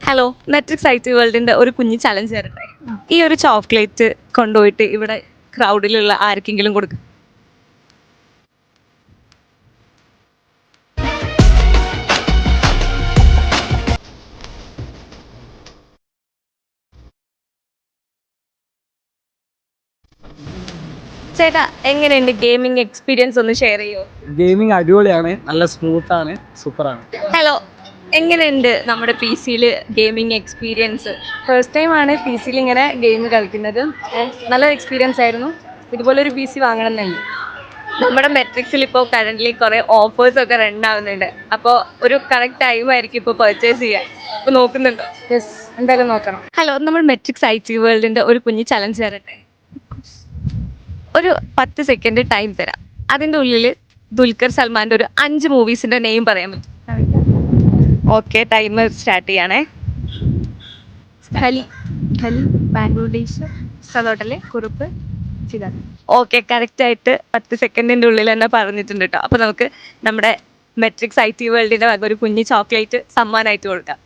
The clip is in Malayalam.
ഹലോ, നെറ്റ്ഫ്ലിക്സ് ഐ ടി വേൾഡിന്റെ ഒരു കുഞ്ഞ് ചലഞ്ച് തരട്ടെ. ഈ ഒരു ചോക്ലേറ്റ് കൊണ്ടുപോയിട്ട് ഇവിടെ ക്രൗഡിലുള്ള ആർക്കെങ്കിലും കൊടുക്കും. ചേട്ടാ, എങ്ങനെയുണ്ട് ഗെയിമിംഗ് എക്സ്പീരിയൻസ് ഒന്ന് ഷെയർ ചെയ്യോ? ഗെയിമിംഗ് അടിപൊളിയാണ്, നല്ല സ്മൂത്ത് ആണ്, സൂപ്പറാണ്. ഹലോ, എങ്ങനെയുണ്ട് നമ്മുടെ പി സിയിൽ ഗെയിമിംഗ് എക്സ്പീരിയൻസ്? ഫസ്റ്റ് ടൈം ആണ് പി സിയിൽ ഇങ്ങനെ ഗെയിം കളിക്കുന്നത്. നല്ലൊരു എക്സ്പീരിയൻസ് ആയിരുന്നു. ഇതുപോലൊരു പി സി വാങ്ങണം എന്നുണ്ട്. നമ്മുടെ മെട്രിക്സിൽ ഇപ്പോൾ കറൻ്റ്ലി കുറേ ഓഫേഴ്സ് ഒക്കെ റൺ ആവുന്നുണ്ട്. അപ്പോൾ ഒരു കറക്റ്റ് ടൈം ആയിരിക്കും ഇപ്പോൾ പർച്ചേസ് ചെയ്യാൻ. ഇപ്പോൾ നോക്കുന്നുണ്ടോ? യെസ്, എന്തായാലും നോക്കണം. ഹലോ, നമ്മൾ മെട്രിക്സ് ഐ ടി വേൾഡിന്റെ ഒരു കുഞ്ഞ് ചലഞ്ച് തരട്ടെ. ഒരു 10 സെക്കൻഡ് ടൈം തരാം. അതിൻ്റെ ഉള്ളിൽ ദുൽഖർ സൽമാൻ്റെ ഒരു 5 മൂവീസിൻ്റെ നെയിം പറയാൻ പറ്റും. ഓക്കെ, ടൈമർ സ്റ്റാർട്ട് ചെയ്യണേ. ഹലി ഹലി ബാംഗ്ലൂർ ഡേയ്സ്, സദോട്ടല്, കുറുപ്പ്, ചിതാ. ഓക്കെ, കറക്റ്റായിട്ട് 10 സെക്കൻഡിൻ്റെ ഉള്ളിൽ തന്നെ പറഞ്ഞിട്ടുണ്ട് കേട്ടോ. അപ്പോൾ നമുക്ക് നമ്മുടെ മെട്രിക്സ് ഐ ടി വേൾഡിൻ്റെ ഒരു കുഞ്ഞ് ചോക്ലേറ്റ് സമ്മാനമായിട്ട് കൊടുക്കാം.